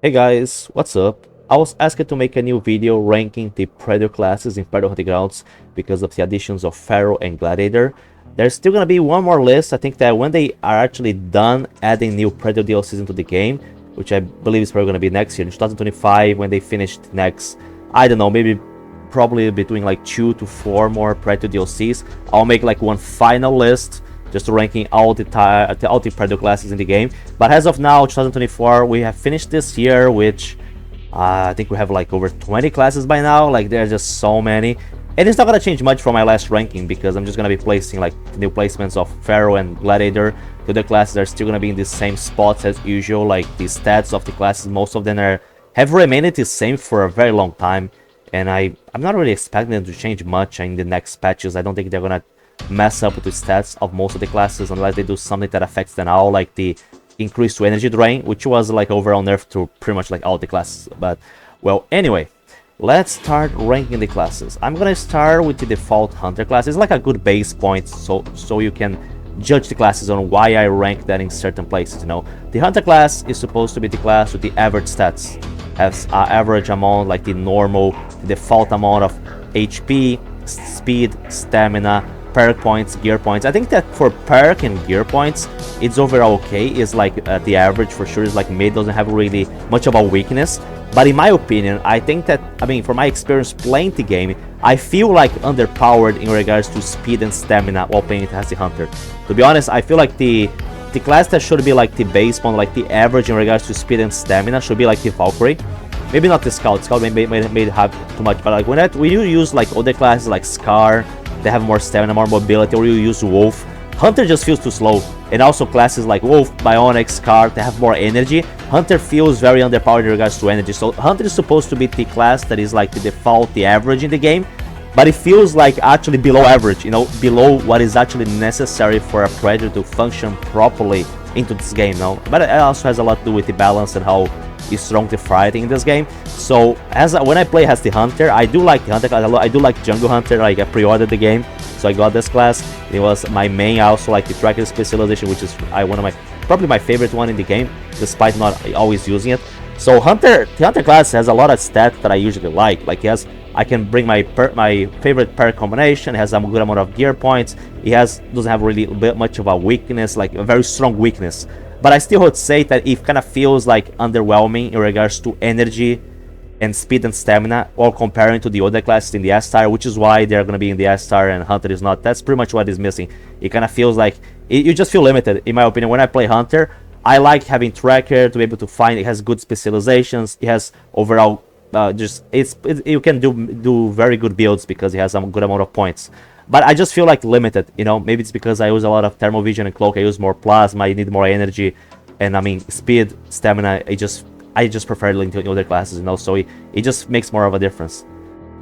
Hey guys, what's up? I was asked to make a new video ranking the Predator classes in Predator Hunting Grounds because of the additions of Pharaoh and Gladiator. There's still gonna be one more list. I think that when they are actually done adding new Predator DLCs into the game, which I believe is probably gonna be next year, in 2025, when they finished next, I don't know, maybe probably between like 2 to 4 more Predator DLCs, I'll make like one final list just ranking all the Predator classes in the game. But as of now, 2024, we have finished this year, which I think we have like over 20 classes by now. Like there are just so many, and it's not gonna change much from my last ranking because I'm just gonna be placing like new placements of Pharaoh and Gladiator. The other classes are still gonna be in the same spots as usual. Like the stats of the classes, most of them have remained the same for a very long time, and I'm not really expecting them to change much in the next patches. I don't think they're gonna mess up with the stats of most of the classes unless they do something that affects them all, like the increase to energy drain, which was like overall nerf to pretty much like all the classes. But well, anyway, let's start ranking the classes. I'm gonna start with the default hunter class. It's like a good base point, so you can judge the classes on why I rank that in certain places. You know, the hunter class is supposed to be the class with the average stats, has an average amount, like the normal default amount of HP, speed, stamina, perk points, gear points. I think that for perk and gear points, it's overall okay. It's like the average for sure. Is like mid, doesn't have really much of a weakness. But in my opinion, I think that, I mean, from my experience playing the game, I feel like underpowered in regards to speed and stamina while playing it as the hunter. To be honest, I feel like the class that should be like the base point, like the average in regards to speed and stamina, should be like the Valkyrie. Maybe not the Scout. Scout may have too much, but like when you use like other classes like Scar, they have more stamina, more mobility, or you use Wolf, Hunter just feels too slow. And also classes like Wolf, Bionic, Scar, they have more energy. Hunter feels very underpowered in regards to energy. So Hunter is supposed to be the class that is like the default, the average in the game, but it feels like actually below average, you know, below what is actually necessary for a Predator to function properly into this game now. But it also has a lot to do with the balance and how strong the fighting in this game. So when I play as the hunter, I do like the hunter class. I do like jungle hunter. Like I pre-ordered the game, so I got this class. It was my main. I also like the tracker specialization, which is one of my probably my favorite one in the game, despite not always using it. So the hunter class has a lot of stats that I usually like. Like I can bring my favorite perk combination. It has a good amount of gear points. It doesn't have really much of a weakness, like a very strong weakness. But I still would say that it kind of feels like underwhelming in regards to energy and speed and stamina, while comparing to the other classes in the S-Tier, which is why they're going to be in the S-Tier and Hunter is not. That's pretty much what is missing. It kind of feels like you just feel limited, in my opinion. When I play Hunter, I like having Tracker to be able to find. It has good specializations. It has overall you can do very good builds because it has a good amount of points. But I just feel like limited, you know. Maybe it's because I use a lot of thermal vision and cloak. I use more plasma. I need more energy, and I mean speed, stamina. I just prefer Link to other classes, you know. So it just makes more of a difference.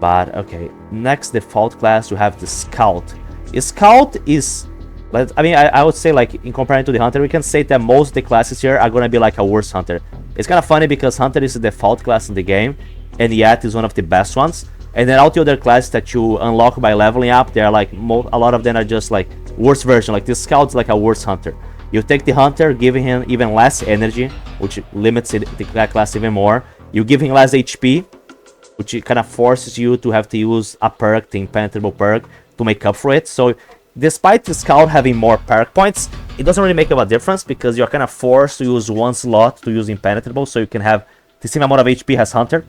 But okay, next default class we have the Scout. Scout is, I mean, I would say like in comparison to the Hunter, we can say that most of the classes here are gonna be like a worse Hunter. It's kind of funny because Hunter is the default class in the game, and yet is one of the best ones. And then all the other classes that you unlock by leveling up, they're like a lot of them are just like worse version. Like the Scout's like a worse hunter. You take the hunter, giving him even less energy, which limits the class even more. You give him less HP, which kind of forces you to have to use a perk, the impenetrable perk, to make up for it. So despite the Scout having more perk points, it doesn't really make a difference because you're kind of forced to use one slot to use impenetrable, so you can have the same amount of HP as hunter.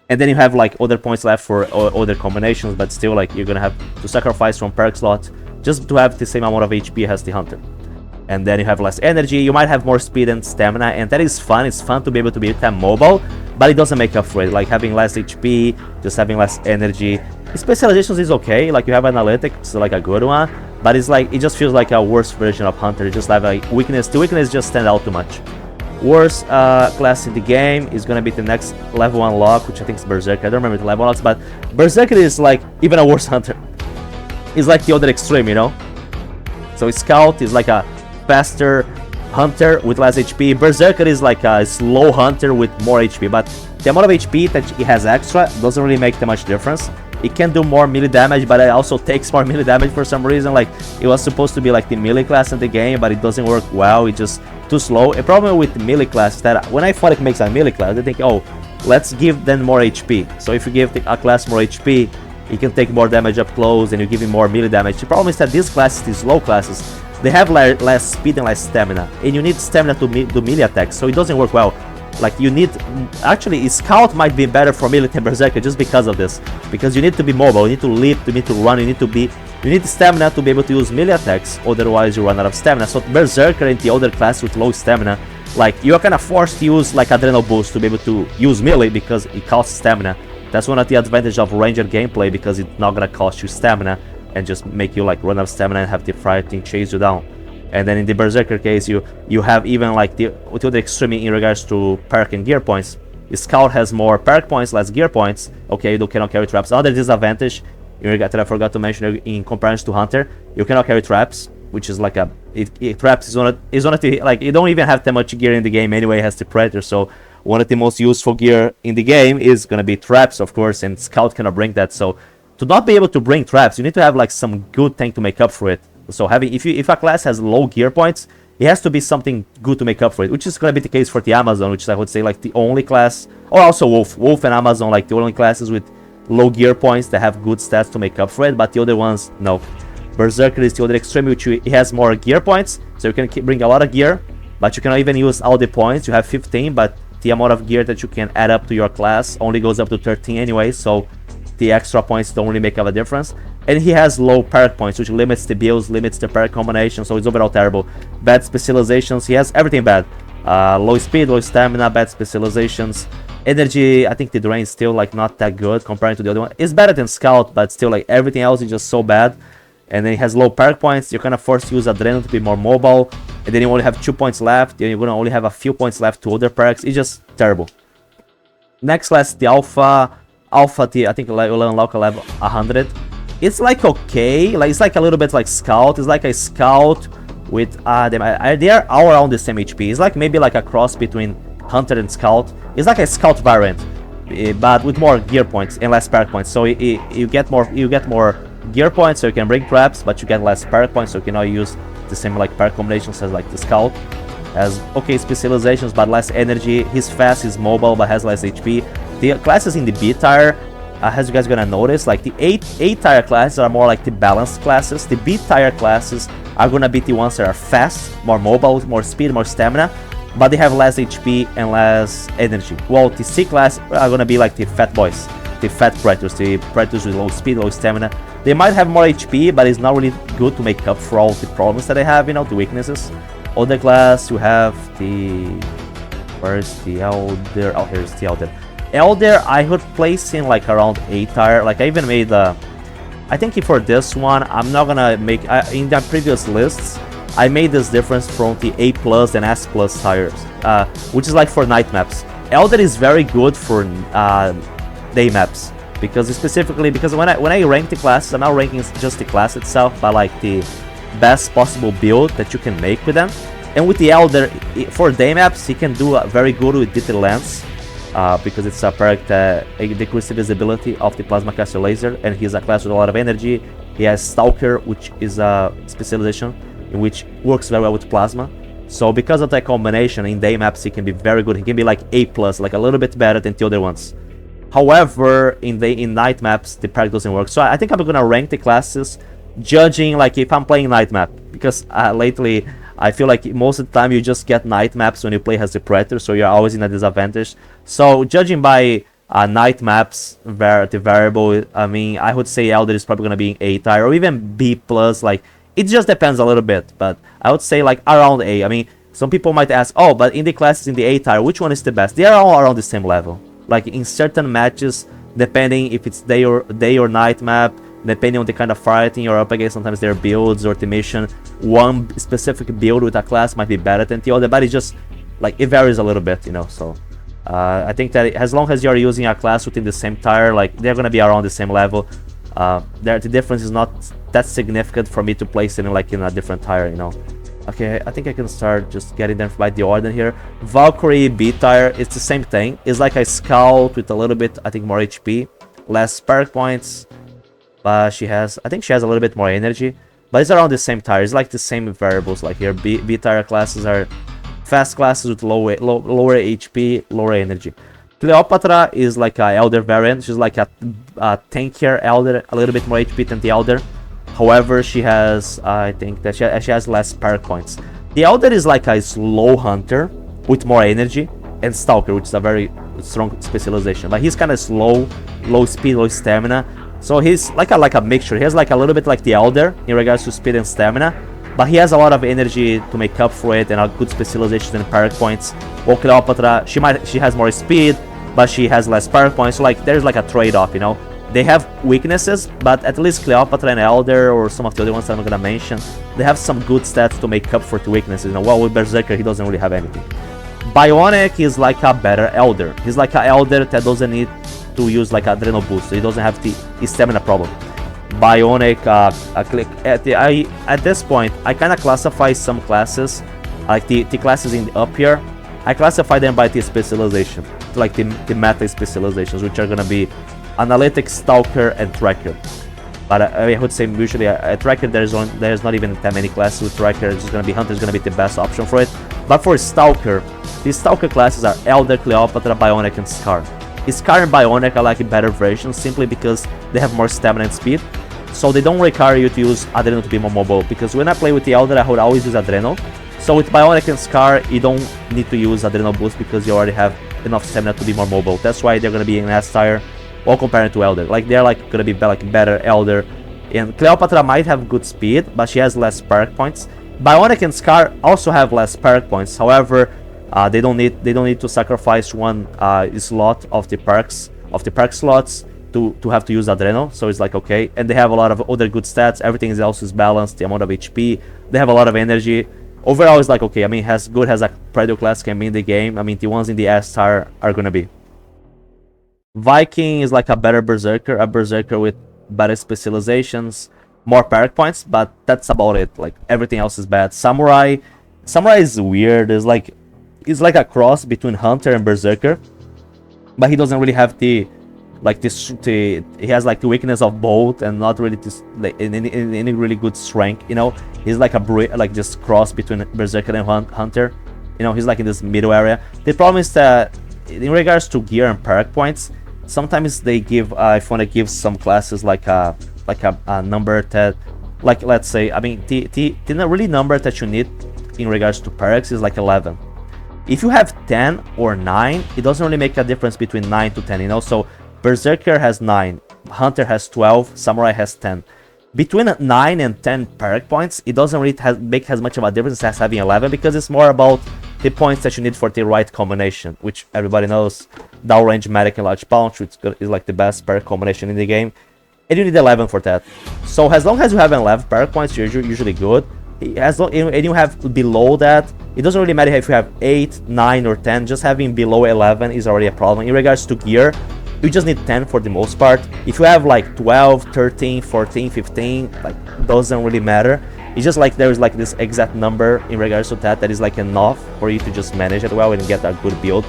And then you have like other points left for other combinations, but still like you're gonna have to sacrifice from perk slot just to have the same amount of HP as the hunter. And then you have less energy, you might have more speed and stamina, and that is fun. It's fun to be able to be that mobile, but it doesn't make up for it. Like having less HP, just having less energy. Specializations is okay, like you have analytics, like a good one, but it's like it just feels like a worse version of hunter. You just have like weakness. The weakness just stand out too much. Worst class in the game is gonna be the next level 1 lock, which I think is Berserker. I don't remember the level locks, but Berserker is like even a worse hunter. It's like the other extreme, you know. So Scout is like a faster hunter with less HP. Berserker is like a slow hunter with more HP, but the amount of HP that it has extra doesn't really make that much difference. It can do more melee damage, but it also takes more melee damage for some reason. Like it was supposed to be like the melee class in the game, but it doesn't work well. It just too slow. A problem with melee class is that when I thought it makes a melee class, they think, oh, let's give them more HP. So if you give a class more HP, it can take more damage up close, and you give him more melee damage. The problem is that these classes, these low classes, they have less speed and less stamina, and you need stamina to do melee attacks, so it doesn't work well. Like, you need, actually, Scout might be better for melee than Berserker just because of this, because you need to be mobile, you need to leap, you need to run, you need stamina to be able to use melee attacks, otherwise you run out of stamina. So Berserker and the other class with low stamina, like, you are kind of forced to use like Adrenal Boost to be able to use melee because it costs stamina. That's one of the advantages of ranger gameplay, because it's not gonna cost you stamina and just make you like run out of stamina and have the fighting chase you down. And then in the Berserker case, you have even like to the extreme in regards to perk and gear points. Scout has more perk points, less gear points. Okay, you cannot carry traps. Another disadvantage that I forgot to mention in comparison to Hunter, you cannot carry traps, which is like traps is one of the, like, you don't even have that much gear in the game anyway. It has the Predator, so one of the most useful gear in the game is gonna be traps, of course, and Scout cannot bring that. So to not be able to bring traps, you need to have like some good thing to make up for it. So if a class has low gear points, it has to be something good to make up for it, which is gonna be the case for the Amazon, which is, I would say, like the only class, or also Wolf and Amazon, like the only classes with low gear points that have good stats to make up for it. But the other ones, no. Berserker is the other extreme, which it has more gear points, so you can bring a lot of gear, but you cannot even use all the points. You have 15, but the amount of gear that you can add up to your class only goes up to 13 anyway, so the extra points don't really make up a difference. And he has low perk points, which limits the builds, limits the perk combination, so it's overall terrible. Bad specializations, he has everything bad. Low speed, low stamina, bad specializations. Energy, I think the drain is still like not that good compared to the other one. It's better than Scout, but still like everything else is just so bad. And then he has low perk points, you're kind of forced to use Adrenaline to be more mobile. And then you only have 2 points left, then you're gonna only have a few points left to other perks. It's just terrible. Next class, the Alpha. Alpha, I think will unlock a level 100. It's like okay, like it's like a little bit like Scout. It's like a Scout with they are all around the same HP. It's like maybe like a cross between Hunter and Scout. It's like a Scout variant, but with more gear points and less perk points. So you get more gear points, so you can bring traps, but you get less perk points, so you cannot use the same like perk combinations as like the Scout. Has okay specializations but less energy. He's fast, he's mobile, but has less HP. The classes in the B tier, as you guys are gonna notice, like the A tier classes are more like the balanced classes. The B tier classes are gonna be the ones that are fast, more mobile, more speed, more stamina, but they have less HP and less energy. Well, the C class are gonna be like the fat boys, the fat predators, the predators with low speed, low stamina. They might have more HP, but it's not really good to make up for all the problems that they have, you know, the weaknesses. Other class, you have the... Where's the Elder? Oh, here's the Elder. Elder, I would place in like around A tier. Like I even made I think for this one, I'm not gonna make... in the previous lists, I made this difference from the A plus and S plus tiers, which is like for night maps. Elder is very good for day maps, because when I rank the classes, I'm not ranking just the class itself, but like the best possible build that you can make with them. And with the Elder, for day maps, he can do very good with Detail Lens, because it's a perk that decreases the visibility of the Plasma Caster Laser, and he's a class with a lot of energy. He has Stalker, which is a specialization in which works very well with Plasma. So because of that combination, in day maps he can be very good. He can be like A+, like a little bit better than the other ones. However, in night maps, the perk doesn't work. So I think I'm gonna rank the classes judging like if I'm playing night map, because lately I feel like most of the time you just get night maps when you play as the Predator, so you're always in a disadvantage. So judging by night maps, the variable, I mean, I would say Elder is probably gonna be in A tier or even B+. Like it just depends a little bit, but I would say like around A. I mean, some people might ask, oh, but in the classes in the A tier, which one is the best? They are all around the same level. Like in certain matches, depending if it's day or night map, depending on the kind of fighting you're up against, sometimes their builds or the mission, one specific build with a class might be better than the other, but it just like it varies a little bit, you know. So I think that as long as you're using a class within the same tier, like they're gonna be around the same level. The difference is not that significant for me to place it in like in a different tier, you know. Okay, I think I can start just getting them by the order here. Valkyrie B tier, it's the same thing. It's like a Scout with a little bit, I think, more HP, less perk points, but I think she has a little bit more energy. But it's around the same tier. It's like the same variables. Like here, B tier classes are fast classes with lower HP, lower energy. Cleopatra is like a Elder variant. She's like a tankier Elder, a little bit more HP than the Elder. However, she has, I think that she has less perk points. The Elder is like a slow hunter with more energy, and Stalker, which is a very strong specialization. Like he's kind of slow, low speed, low stamina. So he's like a mixture. He has like a little bit like the Elder in regards to speed and stamina, but he has a lot of energy to make up for it and a good specialization and perk points. While Cleopatra, she has more speed, but she has less perk points. So like there's like a trade-off, you know. They have weaknesses, but at least Cleopatra and Elder, or some of the other ones that I'm gonna mention, they have some good stats to make up for the weaknesses. You know, well, with Berserker, he doesn't really have anything. Bionic is like a better Elder. He's like an Elder that doesn't need to use like Adrenal Boost. So he doesn't have the stamina problem. Bionic, at this point, I kind of classify some classes, like the classes up here, I classify them by the specialization, like the meta specializations, which are gonna be Analytic, Stalker, and Tracker. But I would say usually a Tracker, there's not even that many classes with Tracker. It's just gonna be Hunter is gonna be the best option for it. But for Stalker, these Stalker classes are Elder, Cleopatra, Bionic, and Scar. Scar and Bionic are like better versions simply because they have more stamina and speed. So they don't require you to use Adrenal to be more mobile. Because when I play with the Elder, I would always use Adrenal. So with Bionic and Scar, you don't need to use Adrenal Boost because you already have enough stamina to be more mobile. That's why they're gonna be in S tier. All compared to Elder, like they're like gonna be like better Elder. And Cleopatra might have good speed, but she has less perk points. Bionic and Scar also have less perk points. However, they don't need to sacrifice one slot of the perk slots to have to use Adrenal. So it's like okay, and they have a lot of other good stats. Everything is also balanced. The amount of HP, they have a lot of energy. Overall, it's like okay. I mean, as good as a Predator class can be in the game. I mean, the ones in the S tier are gonna be. Viking is like a better Berserker, a Berserker with better specializations, more perk points, but that's about it. Like everything else is bad. Samurai is weird. It's like a cross between Hunter and Berserker, but he doesn't really have he has like the weakness of both and not really like any really good strength. You know, he's like like this cross between Berserker and Hunter. You know, he's like in this middle area. The problem is that in regards to gear and perk points, sometimes they give if you want to give some classes like a number that, like let's say, I mean the really number that you need in regards to perks is like 11. If you have 10 or 9, it doesn't really make a difference between 9 to 10, you know. So Berserker has 9, Hunter has 12, Samurai has 10. Between 9 and 10 perk points, it doesn't really make as much of a difference as having 11, because it's more about the points that you need for the right combination, which everybody knows. Down range, medic, and large punch, which is like the best perk combination in the game, and you need 11 for that. So as long as you have 11 perk points, you're usually good. And you have below that, it doesn't really matter if you have 8, 9, or 10. Just having below 11 is already a problem. In regards to gear, you just need 10 for the most part. If you have like 12, 13, 14, 15, like doesn't really matter. It's just like there's like this exact number in regards to that is like enough for you to just manage it well and get a good build.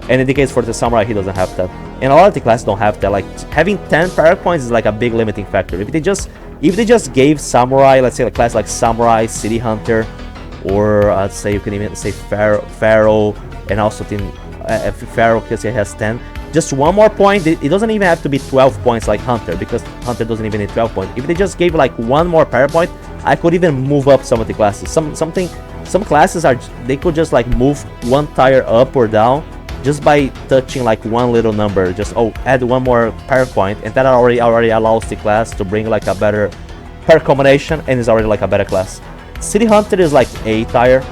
And in the case for the Samurai, he doesn't have that. And a lot of the classes don't have that. Like having 10 perk points is like a big limiting factor. If they just gave Samurai, let's say a class like Samurai, City Hunter, or I'd say you can even say Pharaoh, and also Pharaoh because he has 10. Just one more point. It doesn't even have to be 12 points like Hunter, because Hunter doesn't even need 12 points. If they just gave like one more perk point, I could even move up some of the classes. Some classes they could just like move one tier up or down just by touching like one little number. Just add one more perk point, and that already allows the class to bring like a better perk combination, and is already like a better class. City Hunter is like A tier.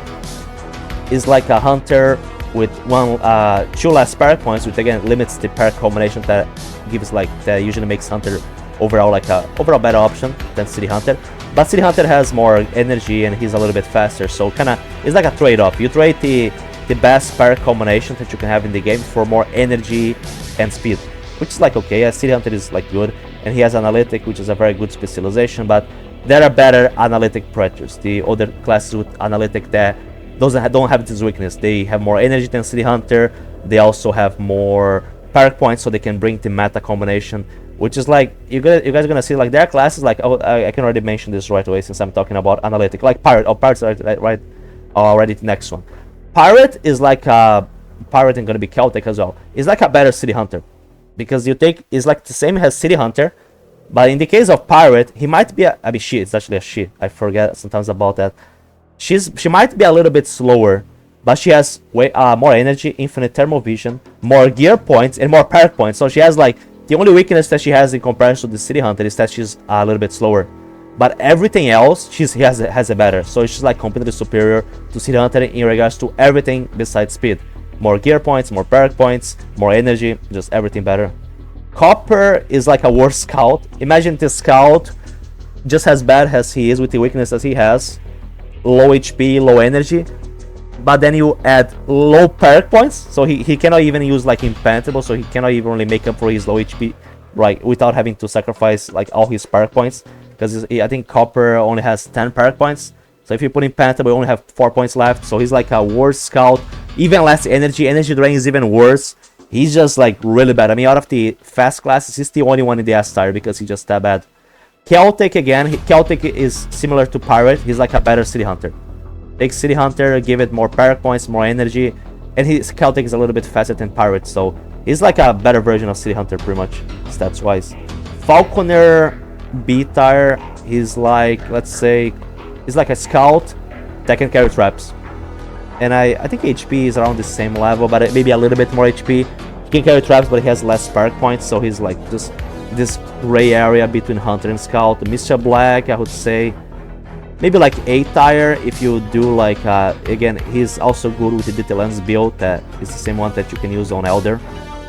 Is like a Hunter with 2 less perk points, which again limits the perk combination that usually makes Hunter overall like a better option than City Hunter. But City Hunter has more energy and he's a little bit faster, so it's like a trade-off. You trade the best perk combination that you can have in the game for more energy and speed, which is like okay. City Hunter is like good, and he has Analytic, which is a very good specialization, but there are better Analytic Predators. The other classes with Analytic that don't have this weakness. They have more energy than City Hunter. They also have more perk points, so they can bring the meta combination, which is like you guys are gonna see like there are classes like I can already mention this right away since I'm talking about Analytic, like Pirates, right? Already the next one. Pirate is like a pirate and gonna be Celtic as well. It's like a better city hunter because you take it's like the same as city hunter, but in the case of pirate, he might be I mean she. It's actually a she. I forget sometimes about that. She might be a little bit slower, but she has way more energy, infinite thermal vision, more gear points, and more perk points. So she has like the only weakness that she has in comparison to the city hunter is that she's a little bit slower. But everything else, she has a better. So she's like completely superior to City Hunter in regards to everything besides speed. More gear points, more perk points, more energy, just everything better. Copper is like a worse scout. Imagine the scout just as bad as he is with the weakness as he has. Low HP, low energy. But then you add low perk points. So he cannot even use like Impantable. So he cannot even really make up for his low HP, right, without having to sacrifice like all his perk points. Because I think Copper only has 10 perk points. So if you put in Panther, we only have 4 points left. So he's like a worse scout. Even less energy. Energy drain is even worse. He's just like really bad. I mean, out of the fast classes, he's the only one in the S tier because he's just that bad. Celtic again. Celtic is similar to Pirate. He's like a better City Hunter. Take City Hunter, give it more perk points, more energy. And his Celtic is a little bit faster than Pirate. So he's like a better version of City Hunter pretty much, stats wise. Falconer B tier, he's like, let's say, he's like a scout that can carry traps. And I think HP is around the same level, but maybe a little bit more HP. He can carry traps, but he has less perk points, so he's like just this gray area between Hunter and Scout. Mr. Black, I would say, maybe like A tier if you do like, again, he's also good with the Detail Lens build, that is the same one that you can use on Elder,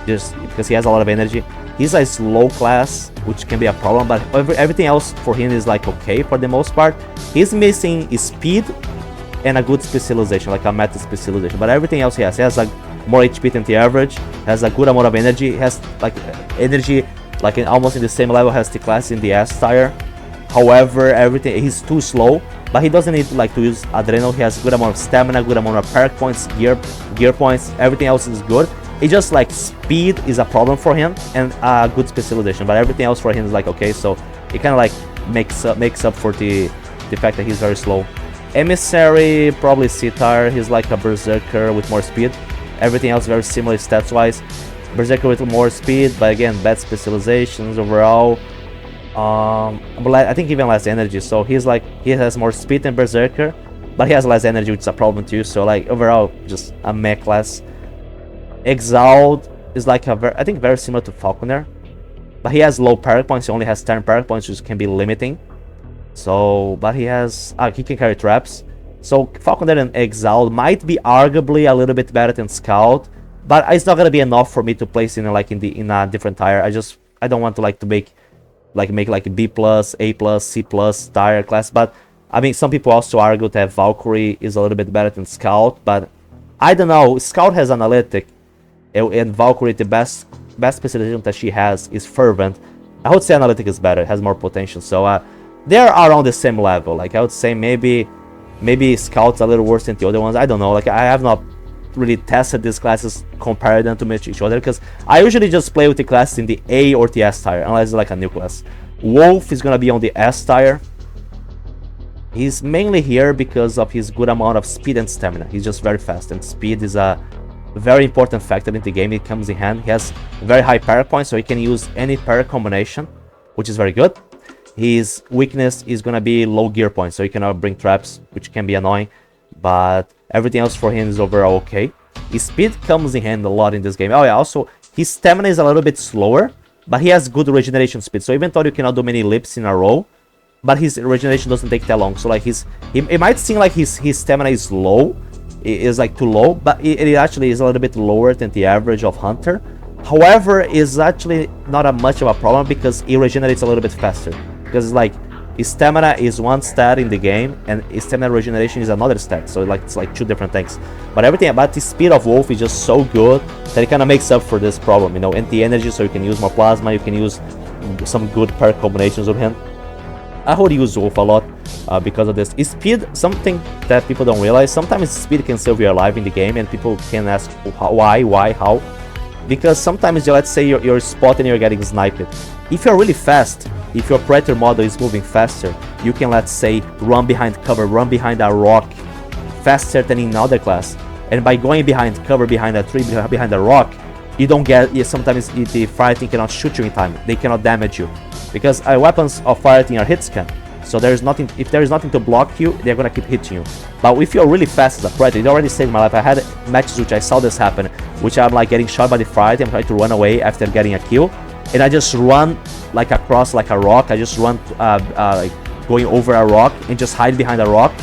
just because he has a lot of energy. He's a slow class, which can be a problem, but everything else for him is like okay for the most part. He's missing speed and a good specialization, like a meta specialization, but everything else he has like more HP than the average, has a good amount of energy, has like energy like almost in the same level as the class in the S tier. However, everything, he's too slow, but he doesn't need like to use Adrenal. He has good amount of stamina, good amount of perk points, gear points, everything else is good. It's just like speed is a problem for him and a good specialization, but everything else for him is like okay, so it kind of like makes up for the fact that he's very slow. Emissary, probably C tier. He's like a Berserker with more speed. Everything else very similar stats wise. Berserker with more speed, but again bad specializations overall. But I think even less energy, so he's like, he has more speed than Berserker, but he has less energy, which is a problem too, so like overall just a meh class. Exiled is like I think very similar to Falconer, but he has low perk points. He only has 10 perk points, which can be limiting. So, but he has he can carry traps. So Falconer and Exiled might be arguably a little bit better than Scout, but it's not gonna be enough for me to place in like in a different tier. I don't want to like to make B plus, A plus, C plus tier class. But I mean, some people also argue that Valkyrie is a little bit better than Scout, but I don't know. Scout has Analytic, and Valkyrie, the best specialization that she has is Fervent. I would say Analytic is better, has more potential. So they're around the same level. Like I would say maybe Scout's a little worse than the other ones. I don't know. Like I have not really tested these classes, compared them to each other, because I usually just play with the classes in the A or the S tier, unless it's like a new class. Wolf is gonna be on the S tier. He's mainly here because of his good amount of speed and stamina. He's just very fast, and speed is a very important factor in the game. It comes in hand. He has very high power points, so he can use any power combination, which is very good. His weakness is gonna be low gear points, so he cannot bring traps, which can be annoying, but everything else for him is overall okay. His speed comes in hand a lot in this game. Oh yeah, also his stamina is a little bit slower, but he has good regeneration speed, so even though you cannot do many leaps in a row, but his regeneration doesn't take that long. So like it might seem like his stamina is low, it is like too low, but it actually is a little bit lower than the average of Hunter. However, it's actually not a much of a problem because he regenerates a little bit faster, because it's like his stamina is one stat in the game and his stamina regeneration is another stat, so like it's like two different things. But everything about the speed of Wolf is just so good that it kind of makes up for this problem, you know, and the energy, so you can use more plasma, you can use some good perk combinations with him. I would use Wolf a lot because of this. Speed, something that people don't realize, sometimes speed can save your life in the game, and people can ask why, how. Because sometimes, let's say you're spotting and you're getting sniped. If you're really fast, if your Predator model is moving faster, you can, let's say, run behind cover, run behind a rock faster than in another class. and by going behind cover, behind a tree, behind a rock, you don't get, sometimes the fireteam cannot shoot you in time, they cannot damage you, because weapons of fireteam are hit scan, so there's nothing, if there is nothing to block you, they're gonna keep hitting you. But if you're really fast as a predator, it already saved my life. I had matches which I saw this happen, which I'm like getting shot by the fireteam, I'm trying to run away after getting a kill, and I just run like across like a rock, I just run like going over a rock and just hide behind a rock,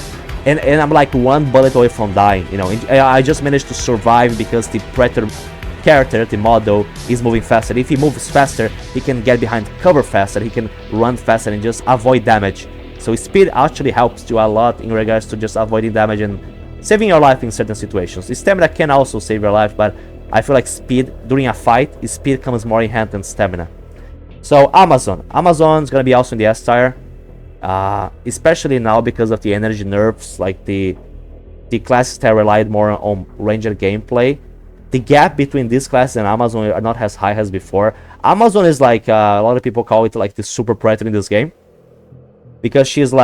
and I'm like one bullet away from dying, you know. And I just managed to survive because the predator character, the model, is moving faster. If he moves faster, he can get behind cover faster, he can run faster and just avoid damage. So speed actually helps you a lot in regards to just avoiding damage and saving your life in certain situations. Stamina can also save your life, but I feel like speed during a fight, speed comes more in hand than stamina. So Amazon's gonna be also in the S tier, especially now because of the energy nerfs. Like the classes that relied more on ranger gameplay, the gap between this class and Amazon are not as high as before. Amazon is like, a lot of people call it like the super predator in this game, because she has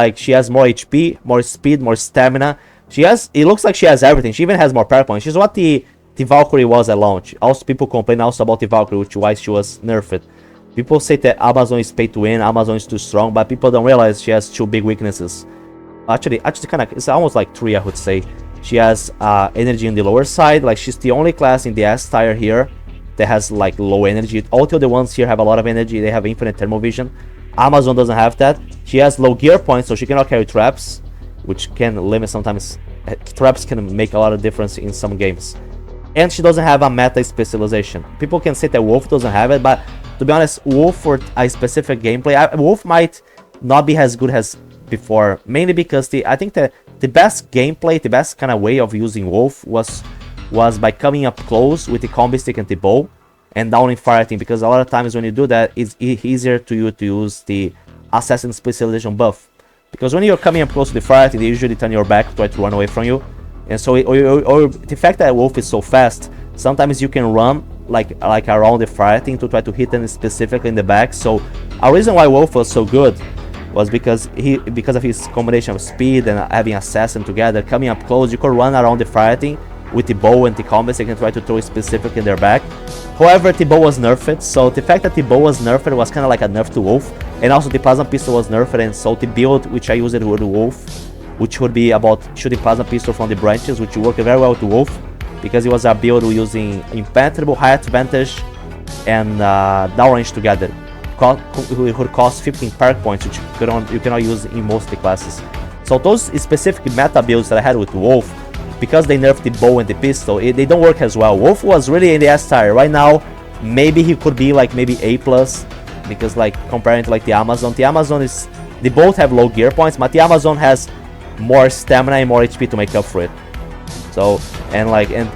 more HP, more speed, more stamina. It looks like she has everything. She even has more power points. She's what the Valkyrie was at launch. Also, people complain also about the Valkyrie, which why she was nerfed. People say that Amazon is pay to win, Amazon is too strong, but people don't realize she has two big weaknesses. Actually kind of, it's almost like three, I would say. She has energy in the lower side. Like, she's the only class in the S tier here that has like low energy. All the other ones here have a lot of energy. They have infinite thermal vision. Amazon doesn't have that. She has low gear points, so she cannot carry traps, which can limit sometimes. Traps can make a lot of difference in some games. And she doesn't have a meta specialization. People can say that Wolf doesn't have it, but to be honest, Wolf for a specific gameplay, Wolf might not be as good as before, mainly because I think that the best gameplay, the best kind of way of using Wolf was by coming up close with the combi stick and the bow and downing fireteam, because a lot of times when you do that, it's easier to use the assassin specialization buff, because when you're coming up close to the fireteam, they usually turn your back, try to run away from you. And so or the fact that Wolf is so fast, sometimes you can run like around the fireteam to try to hit them specifically in the back. So a reason why Wolf was so good was because of his combination of speed and having assassin together, coming up close, you could run around the fireteam with the bow and the combos, you can try to throw specific in their back. However, the bow was nerfed, so the fact that the bow was nerfed was kind of like a nerf to Wolf, and also the plasma pistol was nerfed, and so the build which I used with Wolf, which would be about shooting plasma pistol from the branches, which worked very well to Wolf, because it was a build using impenetrable, high advantage, and downrange together. It would cost 15 perk points, which you cannot use in most of the classes. So those specific meta builds that I had with Wolf, because they nerfed the bow and the pistol, they don't work as well. Wolf was really in the S tier. Right now, maybe he could be like maybe A+, because like comparing to like the Amazon is, they both have low gear points, but the Amazon has more stamina and more HP to make up for it. So, and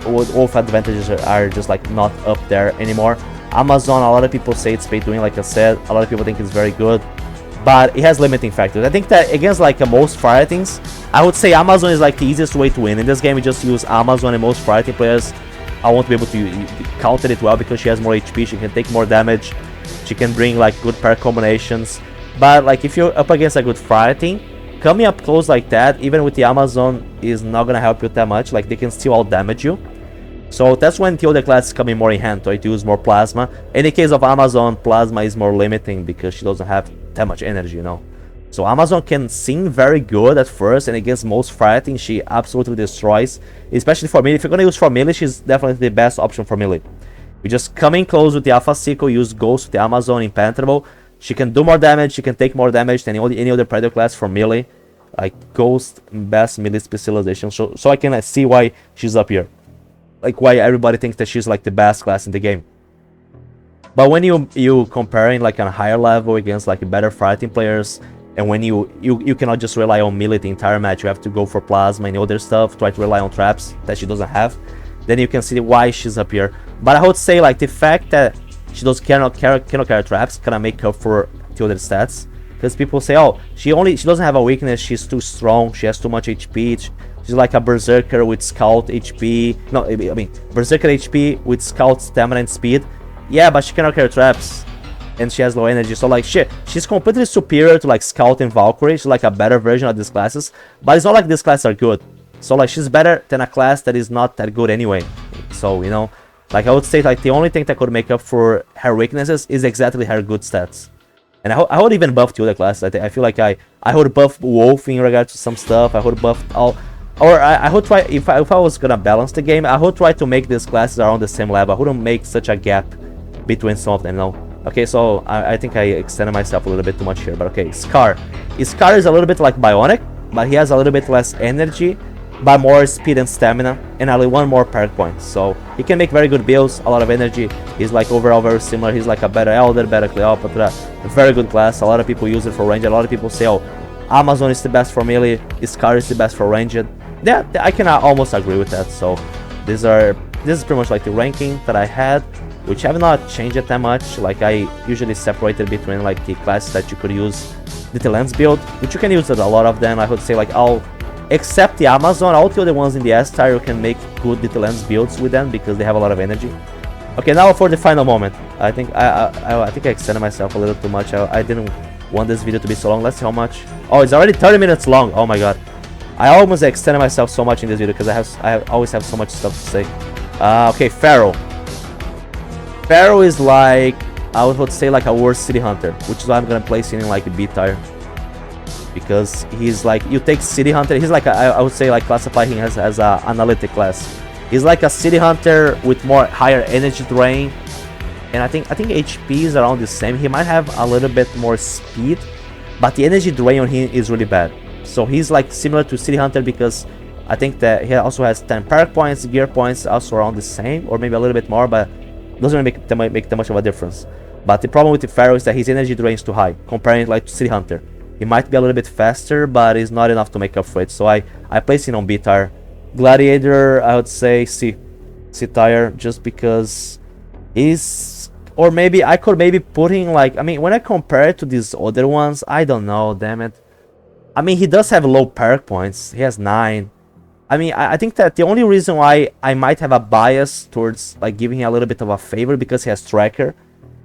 Wolf advantages are just like not up there anymore. Amazon, a lot of people say it's pay to win, like I said. A lot of people think it's very good, but it has limiting factors. I think that against like most fireteams, I would say Amazon is like the easiest way to win. In this game, we just use Amazon, and most fireteam players, I won't be able to counter it well because she has more HP, she can take more damage, she can bring like good pair combinations. But like if you're up against a good fireteam, coming up close like that, even with the Amazon, is not gonna help you that much. Like they can still out damage you. So that's when the other class is coming more in hand, right? To use more plasma. In the case of Amazon, plasma is more limiting because she doesn't have that much energy, you know. So Amazon can seem very good at first, and against most fighting, she absolutely destroys. Especially for melee. If you're gonna use for melee, she's definitely the best option for melee. We just come in close with the Alpha Sickle, use Ghost with the Amazon, impenetrable. She can do more damage, she can take more damage than any other Predator class for melee. Like Ghost, best melee specialization. So I can see why she's up here. Like why everybody thinks that she's like the best class in the game. But when you comparing like on a higher level against like better fighting players, and when you cannot just rely on melee the entire match, you have to go for plasma and other stuff, try to rely on traps that she doesn't have, then you can see why she's up here. But I would say like the fact that she cannot carry traps kind of make up for the other stats, because people say, oh, she doesn't have a weakness, she's too strong, she has too much HP. She's like a Berserker with Scout HP. No, I mean, Berserker HP with Scout stamina and speed. Yeah, but she cannot carry traps. And she has low energy. So, like, she's completely superior to, like, Scout and Valkyrie. She's, like, a better version of these classes. But it's not like these classes are good. So like she's better than a class that is not that good anyway. So you know, like I would say like the only thing that could make up for her weaknesses is exactly her good stats. And I would even buff the other classes. I feel like I would buff Wolf in regards to some stuff. I would buff all, or I would try, if I was gonna balance the game, I would try to make these classes around the same level. I wouldn't make such a gap between some of them, you know. Okay, so I think I extended myself a little bit too much here, but okay, Scar. Scar is a little bit like Bionic, but he has a little bit less energy, but more speed and stamina, and only one more perk point. So he can make very good builds, a lot of energy. He's like overall very similar. He's like a better Elder, better Cleopatra, a very good class. A lot of people use it for ranged. A lot of people say, oh, Amazon is the best for melee, Scar is the best for ranged. Yeah, I can almost agree with that. So this is pretty much like the ranking that I had, which have not changed it that much. Like I usually separated between like the classes that you could use the lens build, which you can use it a lot of them. I would say like except the Amazon, all the other ones in the S tier you can make good little lens builds with them because they have a lot of energy. Okay, now for the final moment. I think I think I extended myself a little too much. I didn't want this video to be so long. Let's see how much. Oh, it's already 30 minutes long. Oh my god. I almost extended myself so much in this video because I always have so much stuff to say. Okay, Pharaoh. Pharaoh is like, I would say like a worse City Hunter, which is why I'm gonna place him in like B tier. Because he's like, you take City Hunter, he's like I would say like classify him as a analytic class. He's like a City Hunter with more higher energy drain, and I think HP is around the same. He might have a little bit more speed, but the energy drain on him is really bad. So he's like similar to City Hunter because I think that he also has 10 perk points, gear points also around the same, or maybe a little bit more, but doesn't really make that much of a difference. But the problem with the Pharaoh is that his energy drain is too high, comparing it like to City Hunter. He might be a little bit faster, but it's not enough to make up for it. So I place him on B tier. Gladiator, I would say C tier, just because he's, or maybe I could maybe put him like, I mean, when I compare it to these other ones, I don't know, damn it. I mean, he does have low perk points. He has 9. I mean, I think that the only reason why I might have a bias towards like giving him a little bit of a favor because he has Tracker,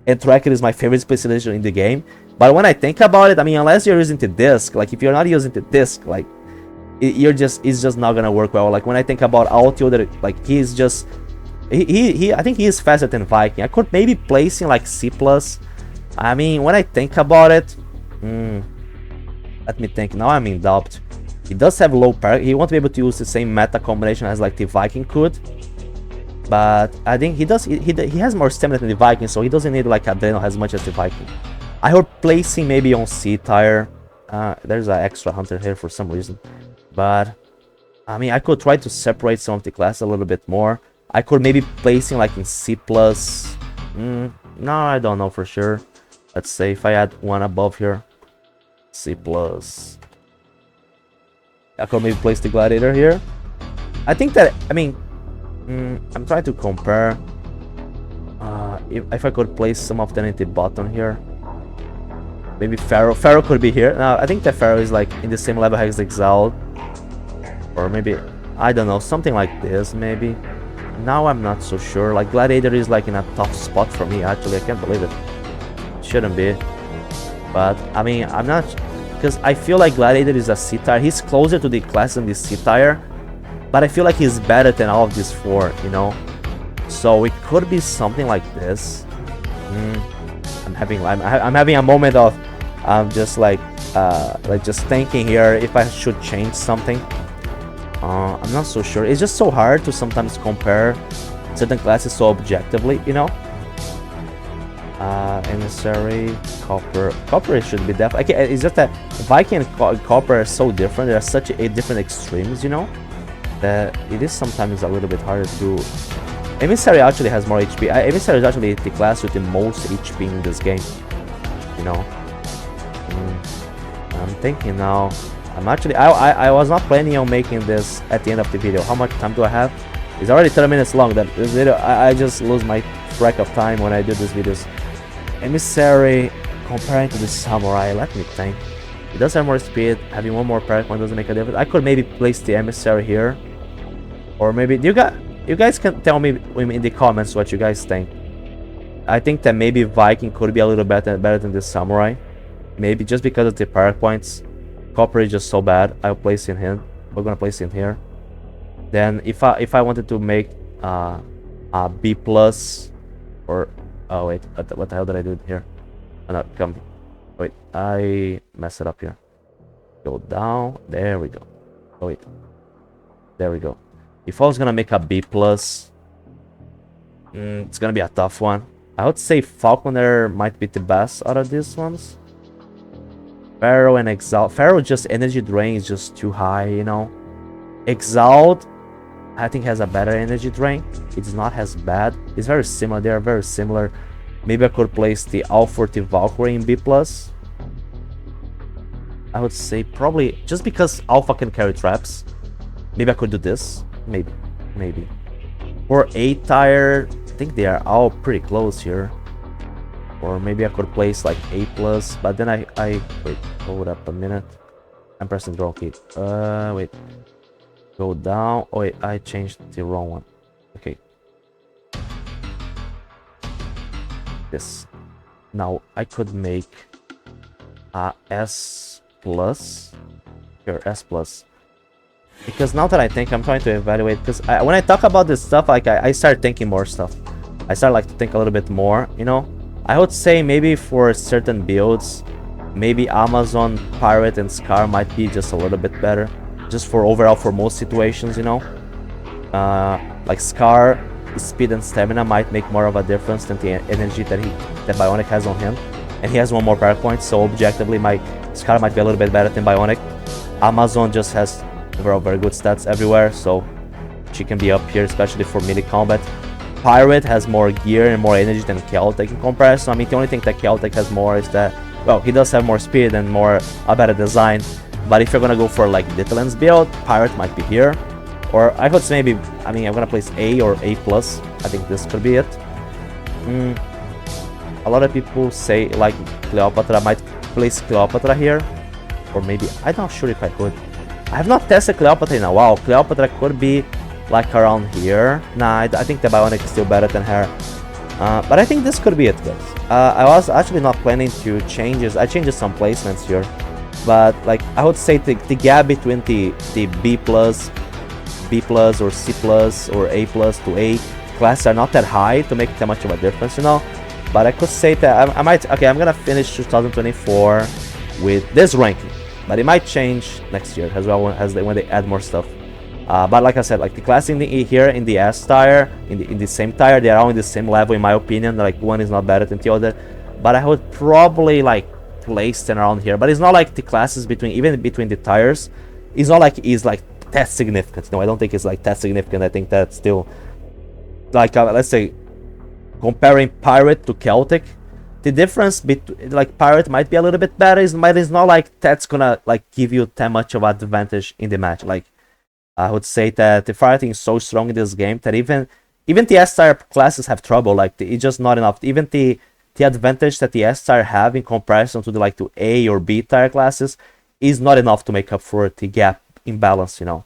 and Tracker is my favorite specialization in the game. But when I think about it, I mean, unless you're using the disc, like if you're not using the disc, like it's just not gonna work well. Like when I think about all the other, like he's just I think he is faster than Viking. I could maybe place him like C+. I mean, when I think about it, let me think. Now I'm in doubt. He does have low perk. He won't be able to use the same meta combination as like the Viking could. But I think he does. He has more stamina than the Viking, so he doesn't need like Adrenal as much as the Viking. I would place him maybe on C tier. There's an extra hunter here for some reason. But I mean, I could try to separate some of the classes a little bit more. I could maybe place him like in C+. No, I don't know for sure. Let's say if I add one above here, C+. I could maybe place the Gladiator here. I think that, I mean, I'm trying to compare. If I could place some of them in the bottom here. Maybe Pharaoh. Pharaoh could be here. Now, I think that Pharaoh is like in the same level as Exiled. Or maybe, I don't know, something like this maybe. Now I'm not so sure. Like Gladiator is like in a tough spot for me actually. I can't believe it. Shouldn't be. But, I mean, I'm not... Because I feel like Gladiator is a C tier. He's closer to the class in the C tier. But I feel like he's better than all of these 4, you know? So it could be something like this. I'm having a moment of just like just thinking here if I should change something. I'm not so sure. It's just so hard to sometimes compare certain classes so objectively, you know. Emissary, Copper should be definitely. Okay, it's just that Viking and Copper are so different. They are such a different extremes, you know, that it is sometimes a little bit harder to. Emissary actually has more HP. Emissary is actually the class with the most HP in this game, you know. I'm thinking now. I'm actually, I was not planning on making this at the end of the video. How much time do I have? It's already 30 minutes long. That this video, I just lose my track of time when I do these videos. Emissary comparing to the Samurai, let me think. It does have more speed. Having one more perk one doesn't make a difference. I could maybe place the Emissary here, or maybe you guys can tell me in the comments what you guys think. I think that maybe Viking could be a little better than the Samurai. Maybe just because of the perk points. Copper is just so bad. I'll place in him. We're gonna place him here. Then if I wanted to make a B plus, or oh wait, what the hell did I do here? Oh, no, come, wait, I messed it up here. Go down, there we go. Oh wait, there we go. If I was gonna make a B plus, it's gonna be a tough one. I would say Falconer might be the best out of these ones. Pharaoh and Exalt. Pharaoh just energy drain is just too high, you know. Exalt, I think, has a better energy drain. It's not as bad. It's very similar. They are very similar. Maybe I could place the Alforty Valkyrie in B plus. I would say probably just because Alpha can carry traps. Maybe I could do this. Maybe. For A tier, I think they are all pretty close here. Or maybe I could place like A plus, but then I wait, hold up a minute. I'm pressing the wrong key. Wait. Go down. Oh wait, I changed the wrong one. Okay. This. Now I could make a S plus. Here, S plus. Because now that I think, I'm trying to evaluate, because when I talk about this stuff, like I start thinking more stuff. I start like to think a little bit more, you know. I would say maybe for certain builds, maybe Amazon, Pirate, and Scar might be just a little bit better. Just for overall, for most situations, you know. Like Scar, speed and stamina might make more of a difference than the energy that Bionic has on him. And he has one more power point, so objectively my Scar might be a little bit better than Bionic. Amazon just has overall very good stats everywhere, so she can be up here, especially for melee combat. Pirate has more gear and more energy than Celtic in comparison. I mean, the only thing that Celtic has more is that, well, he does have more speed and a better design. But if you're gonna go for like Ditlan's build, Pirate might be here. Or I could say maybe, I mean, I'm gonna place A or A plus. I think this could be it. A lot of people say like Cleopatra. I might place Cleopatra here. Or maybe, I'm not sure if I could. I have not tested Cleopatra in a while. Cleopatra could be like around here. Nah, I think the Bionic is still better than her. But I think this could be it, guys. I was actually not planning to change. I changed some placements here. But like I would say the gap between the B plus or C plus or A plus to A classes are not that high to make that much of a difference, you know. But I could say that I might, okay, I'm gonna finish 2024 with this ranking, but it might change next year as well when they add more stuff. But like I said, like the class here in the S tier, in the same tier, they are all in the same level in my opinion. Like one is not better than the other, but I would probably like place them around here. But it's not like the classes even between the tiers, it's not like it's like that significant. No, I don't think it's like that significant. I think that's still like let's say comparing Pirate to Celtic, the difference between like Pirate might be a little bit better, but it's not like that's gonna like give you that much of an advantage in the match. Like I would say that the fighting is so strong in this game that even the S tier classes have trouble. Like it's just not enough. Even the advantage that the S tier have in comparison to the to A or B tier classes is not enough to make up for the gap imbalance, you know.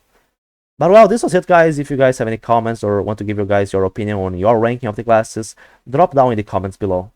But well, this was it, guys. If you guys have any comments or want to give you guys your opinion on your ranking of the classes, drop down in the comments below.